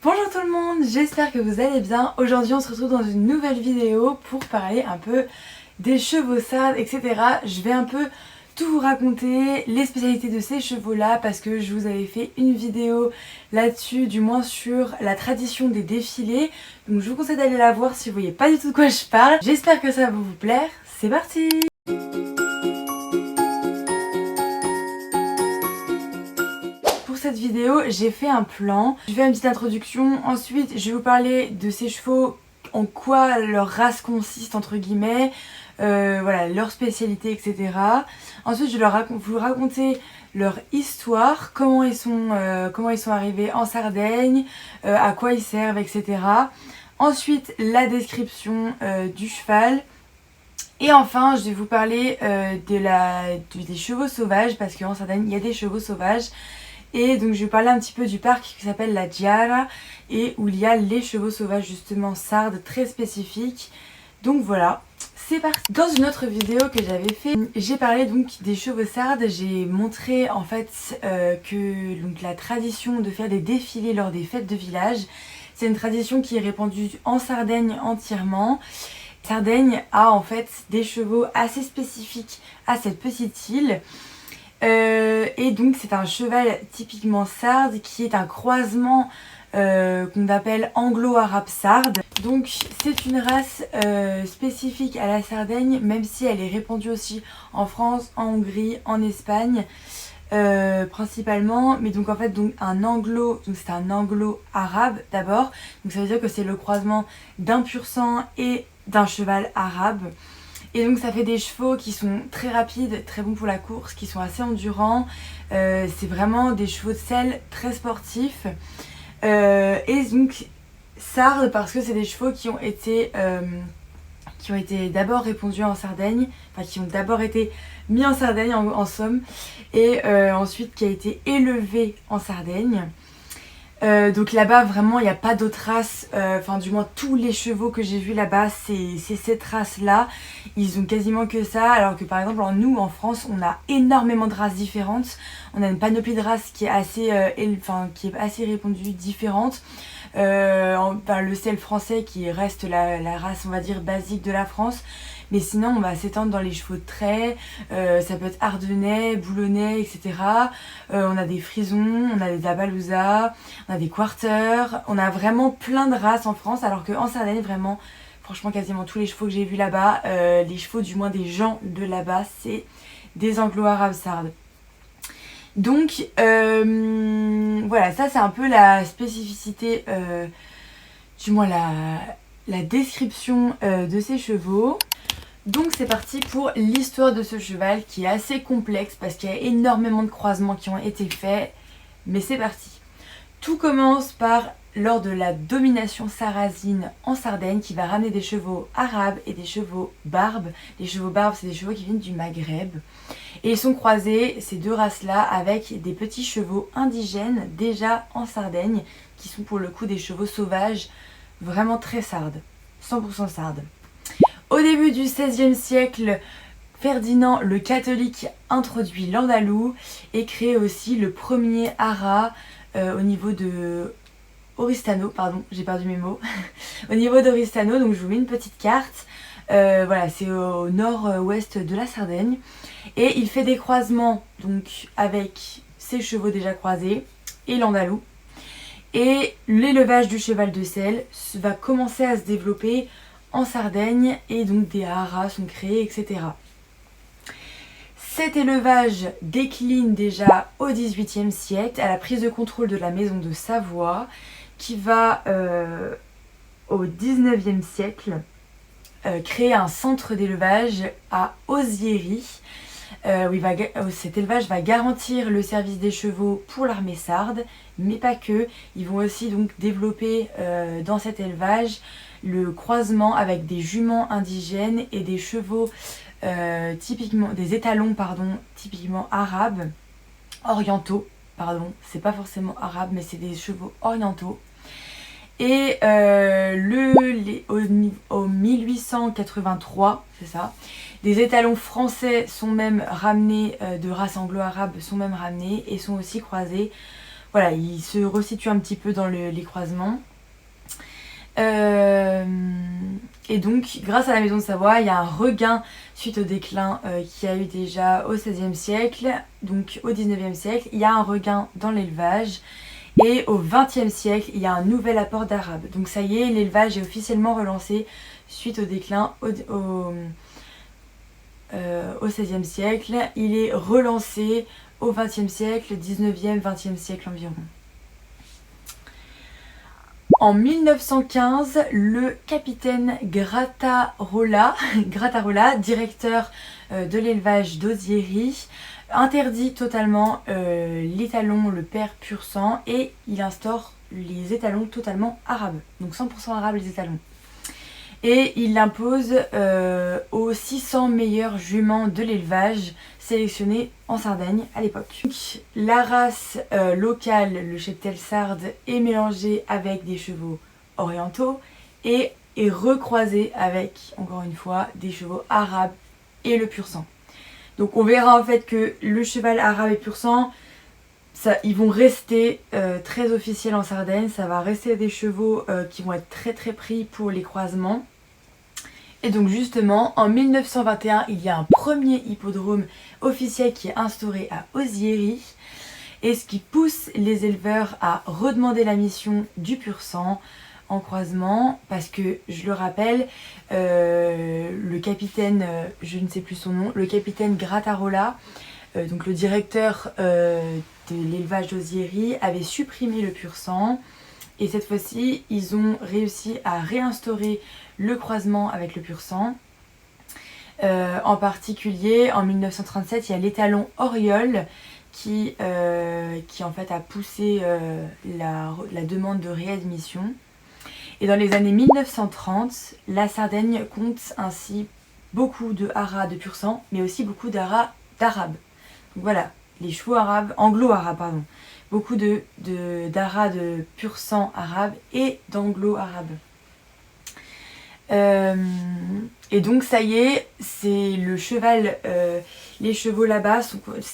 Bonjour tout le monde, j'espère que vous allez bien. Aujourd'hui on se retrouve dans une nouvelle vidéo pour parler un peu des chevaux sardes, etc. Je vais un peu tout vous raconter, les spécialités de ces chevaux là, parce que je vous avais fait une vidéo là-dessus, du moins sur la tradition des défilés. Donc je vous conseille d'aller la voir si vous voyez pas du tout de quoi je parle. J'espère que ça va vous plaire, c'est parti! Pour cette vidéo, j'ai fait un plan. Je vais faire une petite introduction. Ensuite, je vais vous parler de ces chevaux, en quoi leur race consiste, entre guillemets, voilà, leur spécialité, etc. Ensuite, je vais vous raconter leur histoire, comment ils sont arrivés en Sardaigne, à quoi ils servent, etc. Ensuite, la description du cheval. Et enfin, je vais vous parler des chevaux sauvages, parce qu'en Sardaigne, il y a des chevaux sauvages. Et donc je vais parler un petit peu du parc qui s'appelle la Giara et où il y a les chevaux sauvages justement sardes très spécifiques. Donc voilà, c'est parti. Dans une autre vidéo que j'avais fait, j'ai parlé donc des chevaux sardes. J'ai montré en fait que donc, la tradition de faire des défilés lors des fêtes de village, c'est une tradition qui est répandue en Sardaigne entièrement. Sardaigne a en fait des chevaux assez spécifiques à cette petite île. Et donc c'est un cheval typiquement sarde qui est un croisement qu'on appelle anglo-arabe sarde. Donc c'est une race spécifique à la Sardaigne, même si elle est répandue aussi en France, en Hongrie, en Espagne principalement. Mais donc en fait donc c'est un anglo-arabe d'abord. Donc ça veut dire que c'est le croisement d'un pur sang et d'un cheval arabe. Et donc ça fait des chevaux qui sont très rapides, très bons pour la course, qui sont assez endurants. C'est vraiment des chevaux de selle très sportifs. Et donc sardes parce que c'est des chevaux qui ont été d'abord répandus en Sardaigne, enfin qui ont d'abord été mis en Sardaigne en somme, et ensuite qui a été élevé en Sardaigne. Donc là-bas vraiment il n'y a pas d'autres races, enfin du moins tous les chevaux que j'ai vus là-bas c'est cette race là, ils ont quasiment que ça, alors que par exemple nous en France on a énormément de races différentes, on a une panoplie de races qui est assez, répandue, différente. Le sel français qui reste la race on va dire basique de la France, mais sinon on va s'étendre dans les chevaux de trait, ça peut être ardennais, boulonnais, etc. On a des frisons, on a des appaloosas, on a des quarters, on a vraiment plein de races en France, alors qu'en Sardaigne vraiment, franchement quasiment tous les chevaux que j'ai vus là-bas, les chevaux du moins des gens de là-bas, c'est des anglo-arabes sardes. Donc voilà, ça c'est un peu la spécificité, du moins la description de ces chevaux. Donc c'est parti pour l'histoire de ce cheval qui est assez complexe parce qu'il y a énormément de croisements qui ont été faits. Mais c'est parti. Tout commence par lors de la domination sarrasine en Sardaigne qui va ramener des chevaux arabes et des chevaux barbes. Les chevaux barbes c'est des chevaux qui viennent du Maghreb. Et ils sont croisés, ces deux races-là, avec des petits chevaux indigènes déjà en Sardaigne qui sont pour le coup des chevaux sauvages vraiment très sardes, 100% sardes. Au début du XVIe siècle, Ferdinand le catholique introduit l'andalou et crée aussi le premier haras au niveau de Oristano, pardon, j'ai perdu mes mots, au niveau d'Oristano, donc je vous mets une petite carte, voilà, c'est au nord-ouest de la Sardaigne, et il fait des croisements donc avec ses chevaux déjà croisés et l'andalou, et l'élevage du cheval de selle va commencer à se développer en Sardaigne et donc des haras sont créés, etc. Cet élevage décline déjà au XVIIIe siècle à la prise de contrôle de la maison de Savoie qui va au XIXe siècle créer un centre d'élevage à Osieri où cet élevage va garantir le service des chevaux pour l'armée sarde, mais pas que. Ils vont aussi donc développer dans cet élevage le croisement avec des juments indigènes et des chevaux typiquement, des étalons typiquement arabes, orientaux, c'est pas forcément arabe mais c'est des chevaux orientaux. Et au 1883, c'est ça, des étalons français sont même ramenés, de race anglo-arabe sont même ramenés et sont aussi croisés voilà, il se resitue un petit peu dans les croisements. Et donc, grâce à la maison de Savoie, il y a un regain suite au déclin qu'il y a eu déjà au XVIe siècle. Donc, au XIXe siècle, il y a un regain dans l'élevage. Et au XXe siècle, il y a un nouvel apport d'Arabes. Donc, ça y est, l'élevage est officiellement relancé suite au déclin au XVIe siècle. Il est relancé au XXe siècle, 19e, XXe siècle environ. En 1915, le capitaine Grattarola, directeur de l'élevage d'Ozieri, interdit totalement l'étalon, le père pur sang, et il instaure les étalons totalement arabes, donc 100% arabes les étalons. Et il l'impose aux 600 meilleurs juments de l'élevage sélectionnés en Sardaigne à l'époque. La race locale, le cheptel sarde, est mélangée avec des chevaux orientaux et est recroisée avec, encore une fois, des chevaux arabes et le pur sang. Donc on verra en fait que le cheval arabe et pur sang, ils vont rester très officiels en Sardaigne, ça va rester des chevaux qui vont être très très pris pour les croisements. Et donc justement, en 1921, il y a un premier hippodrome officiel qui est instauré à Ozieri, et ce qui pousse les éleveurs à redemander la mission du pur sang en croisement, parce que, je le rappelle, le capitaine, je ne sais plus son nom, le capitaine Grattarola, donc le directeur de l'élevage d'Ozieri, avait supprimé le pur sang. Et cette fois-ci, ils ont réussi à réinstaurer le croisement avec le pur sang. En particulier, en 1937, il y a l'étalon Oriole qui en fait a poussé la demande de réadmission. Et dans les années 1930, la Sardaigne compte ainsi beaucoup de haras de pur sang, mais aussi beaucoup d'haras d'arabes. Donc voilà, les chevaux arabes, anglo-arabes, pardon. Beaucoup d'haras de pur sang arabe et d'anglo-arabe. Et donc ça y est, c'est le cheval, les chevaux là-bas,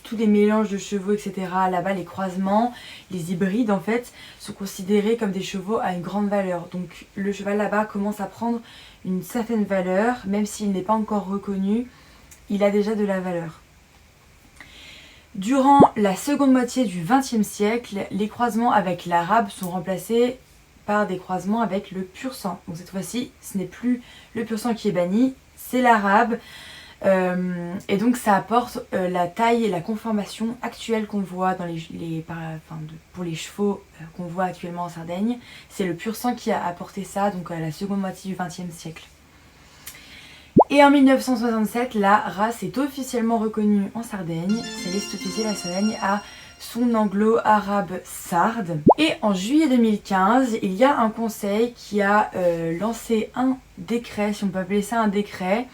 tous les mélanges de chevaux, etc. Là-bas, les croisements, les hybrides en fait, sont considérés comme des chevaux à une grande valeur. Donc le cheval là-bas commence à prendre une certaine valeur, même s'il n'est pas encore reconnu, il a déjà de la valeur. Durant la seconde moitié du XXe siècle, les croisements avec l'arabe sont remplacés par des croisements avec le pur sang. Donc cette fois-ci, ce n'est plus le pur sang qui est banni, c'est l'arabe. Et donc ça apporte la taille et la conformation actuelle qu'on voit dans pour les chevaux qu'on voit actuellement en Sardaigne. C'est le pur sang qui a apporté ça, donc à la seconde moitié du XXe siècle. Et en 1967, la race est officiellement reconnue en Sardaigne. Ça laisse officier la Sardaigne à son anglo-arabe sarde. Et en juillet 2015, il y a un conseil qui a lancé un décret, si on peut appeler ça un décret,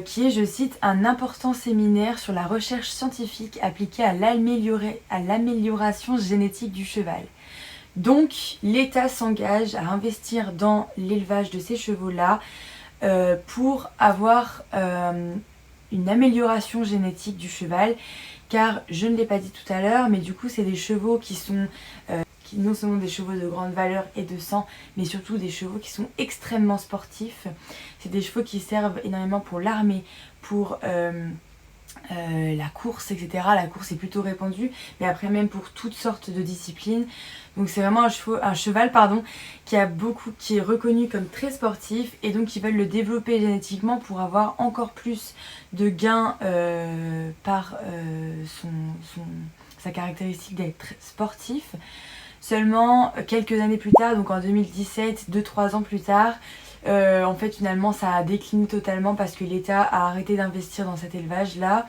qui est, je cite, un important séminaire sur la recherche scientifique appliquée à l'amélioration génétique du cheval. Donc, l'État s'engage à investir dans l'élevage de ces chevaux-là pour avoir une amélioration génétique du cheval, car je ne l'ai pas dit tout à l'heure, mais du coup c'est des chevaux qui sont non seulement des chevaux de grande valeur et de sang, mais surtout des chevaux qui sont extrêmement sportifs. C'est des chevaux qui servent énormément pour l'armée, pour la course, etc. La course est plutôt répandue, mais après même pour toutes sortes de disciplines. Donc c'est vraiment un cheval qui est reconnu comme très sportif, et donc ils veulent le développer génétiquement pour avoir encore plus de gains par sa caractéristique d'être sportif. Seulement quelques années plus tard, donc en 2017, 2-3 ans plus tard, en fait finalement ça a décliné totalement parce que l'État a arrêté d'investir dans cet élevage là,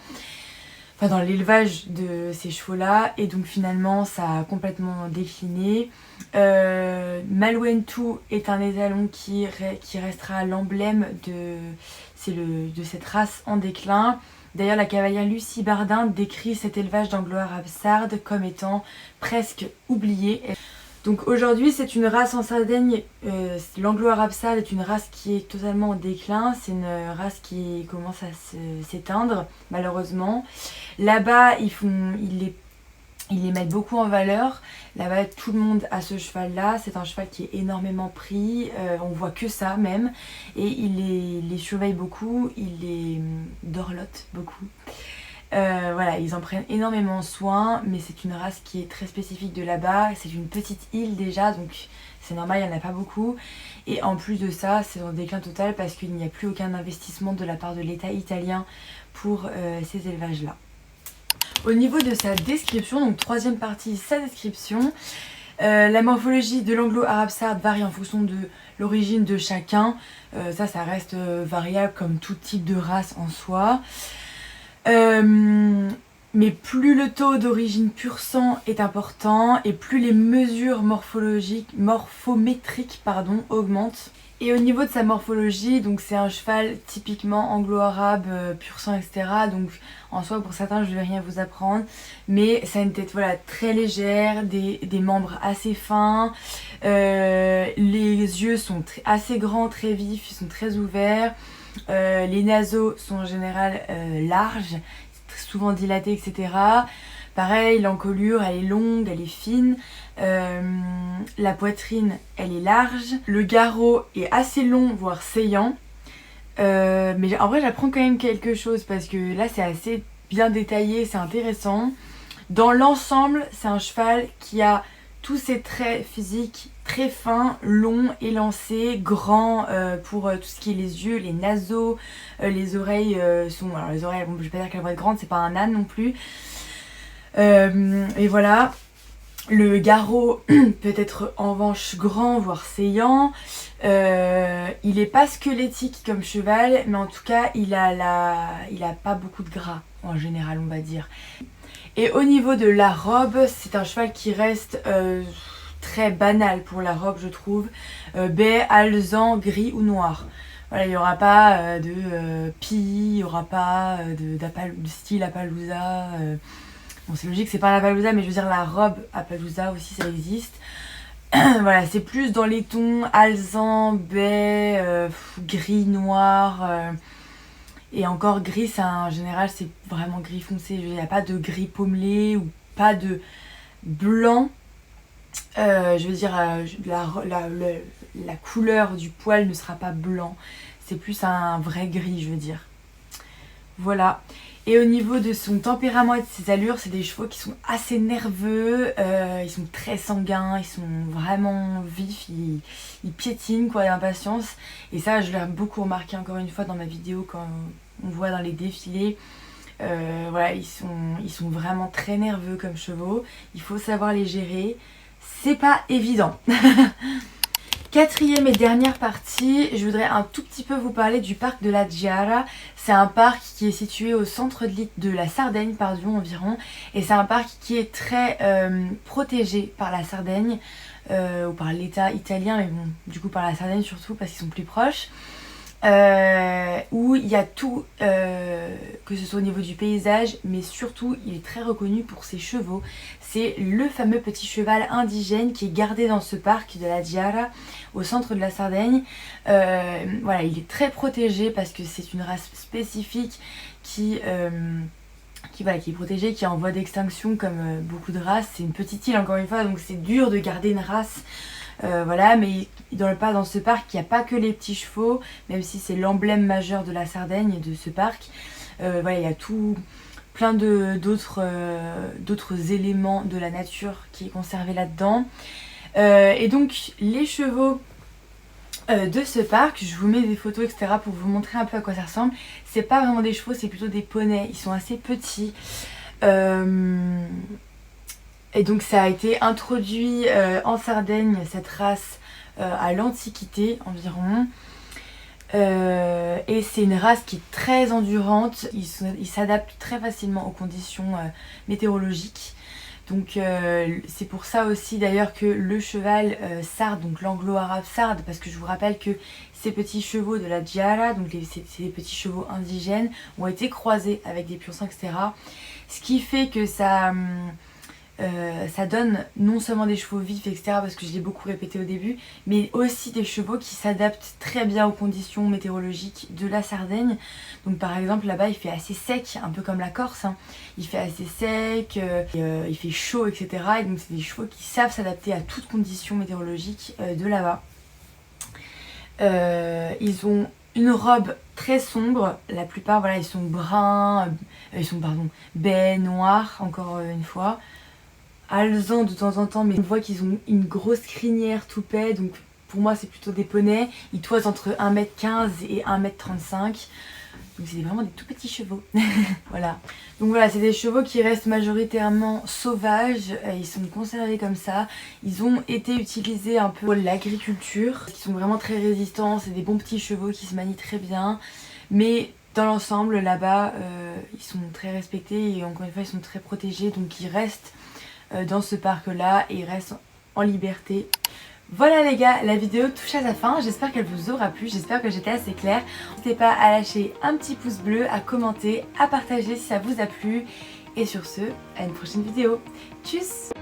enfin dans l'élevage de ces chevaux là, et donc finalement ça a complètement décliné. Malouentou est un étalon qui restera l'emblème de cette race en déclin. D'ailleurs, la cavalière Lucie Bardin décrit cet élevage d'anglo-arabe sarde comme étant presque oublié. Donc aujourd'hui, c'est une race en Sardaigne, l'anglo-arabe sarde est une race qui est totalement en déclin, c'est une race qui commence à s'éteindre, malheureusement. Là-bas, ils ils les mettent beaucoup en valeur. Là-bas, tout le monde a ce cheval-là. C'est un cheval qui est énormément pris. On voit que ça même. Et il les surveille beaucoup. Il les dorlote beaucoup. Voilà, ils en prennent énormément soin. Mais c'est une race qui est très spécifique de là-bas. C'est une petite île déjà. Donc c'est normal, il n'y en a pas beaucoup. Et en plus de ça, c'est en déclin total parce qu'il n'y a plus aucun investissement de la part de l'État italien pour ces élevages-là. Au niveau de sa description, donc troisième partie, sa description, la morphologie de l'anglo-arabe sarde varie en fonction de l'origine de chacun. Ça reste variable comme tout type de race en soi. Mais plus le taux d'origine pur sang est important et plus les mesures morphométriques augmentent. Et au niveau de sa morphologie, donc c'est un cheval typiquement anglo-arabe, pur sang, etc. Donc en soi, pour certains, je ne vais rien vous apprendre. Mais ça a une tête voilà, très légère, des membres assez fins. Les yeux sont assez grands, très vifs, ils sont très ouverts. Les naseaux sont en général larges, souvent dilatés, etc. Pareil, l'encolure, elle est longue, elle est fine. La poitrine, elle est large. Le garrot est assez long, voire saillant. Mais en vrai, j'apprends quand même quelque chose parce que là, c'est assez bien détaillé, c'est intéressant. Dans l'ensemble, c'est un cheval qui a tous ses traits physiques très fins, longs, élancés, grands pour tout ce qui est les yeux, les naseaux, les oreilles sont... Alors les oreilles, bon, je vais pas dire qu'elles vont être grandes, c'est pas un âne non plus. Et voilà, le garrot peut être en revanche grand, voire saillant. Il est pas squelettique comme cheval, mais en tout cas, il a pas beaucoup de gras en général, on va dire. Et au niveau de la robe, c'est un cheval qui reste très banal pour la robe, je trouve. Baie, alezan, gris ou noir. Voilà, il n'y aura pas de pie, il n'y aura pas de style Appaloosa. Bon, c'est logique, c'est pas l'Appaloosa, mais je veux dire la robe Appaloosa aussi, ça existe. Voilà, c'est plus dans les tons alezan, baie, gris, noir. Et encore gris, en général, c'est vraiment gris foncé. Il n'y a pas de gris pommelé ou pas de blanc. Je veux dire, la couleur du poil ne sera pas blanc. C'est plus un vrai gris, je veux dire. Voilà. Et au niveau de son tempérament et de ses allures, c'est des chevaux qui sont assez nerveux, ils sont très sanguins, ils sont vraiment vifs, ils piétinent quoi d'impatience. Et ça, je l'ai beaucoup remarqué encore une fois dans ma vidéo quand on voit dans les défilés. Voilà, ils sont vraiment très nerveux comme chevaux, il faut savoir les gérer, c'est pas évident. Quatrième et dernière partie, je voudrais un tout petit peu vous parler du parc de la Giara. C'est un parc qui est situé au centre de la Sardaigne, environ. Et c'est un parc qui est très protégé par la Sardaigne, ou par l'État italien, mais bon, du coup par la Sardaigne surtout parce qu'ils sont plus proches. Où il y a tout, que ce soit au niveau du paysage, mais surtout il est très reconnu pour ses chevaux. C'est le fameux petit cheval indigène qui est gardé dans ce parc de la Giara, au centre de la Sardaigne. Voilà, il est très protégé parce que c'est une race spécifique qui est protégée, qui est en voie d'extinction comme beaucoup de races. C'est une petite île encore une fois, donc c'est dur de garder une race. Voilà, mais dans ce parc, il n'y a pas que les petits chevaux, même si c'est l'emblème majeur de la Sardaigne, de ce parc. Voilà, il y a plein d'autres éléments de la nature qui est conservé là-dedans. Et donc, les chevaux de ce parc, je vous mets des photos, etc. pour vous montrer un peu à quoi ça ressemble. C'est pas vraiment des chevaux, c'est plutôt des poneys. Ils sont assez petits. Et donc ça a été introduit en Sardaigne, cette race, à l'Antiquité environ. Et c'est une race qui est très endurante, ils s'adaptent très facilement aux conditions météorologiques. Donc c'est pour ça aussi d'ailleurs que le cheval sarde, donc l'anglo-arabe sarde, parce que je vous rappelle que ces petits chevaux de la Giara, donc ces petits chevaux indigènes, ont été croisés avec des pur sang, etc. Ce qui fait que ça... ça donne non seulement des chevaux vifs, etc., parce que je l'ai beaucoup répété au début, mais aussi des chevaux qui s'adaptent très bien aux conditions météorologiques de la Sardaigne. Donc par exemple là-bas il fait assez sec, un peu comme la Corse, hein. Il fait assez sec, il fait chaud, etc. Et donc c'est des chevaux qui savent s'adapter à toutes conditions météorologiques de là-bas. Ils ont une robe très sombre, la plupart voilà ils sont bruns, baies, noirs encore une fois, alezans de temps en temps, mais on voit qu'ils ont une grosse crinière toupet, donc pour moi c'est plutôt des poneys. Ils toisent entre 1m15 et 1m35, donc c'est vraiment des tout petits chevaux. Voilà. Donc voilà, c'est des chevaux qui restent majoritairement sauvages, ils sont conservés comme ça. Ils ont été utilisés un peu pour l'agriculture, ils sont vraiment très résistants, c'est des bons petits chevaux qui se manient très bien. Mais dans l'ensemble là-bas, ils sont très respectés et encore une fois ils sont très protégés, donc ils restent dans ce parc-là et ils restent en liberté. Voilà les gars, la vidéo touche à sa fin, j'espère qu'elle vous aura plu, j'espère que j'étais assez claire. N'hésitez pas à lâcher un petit pouce bleu, à commenter, à partager si ça vous a plu. Et sur ce, à une prochaine vidéo. Tchuss!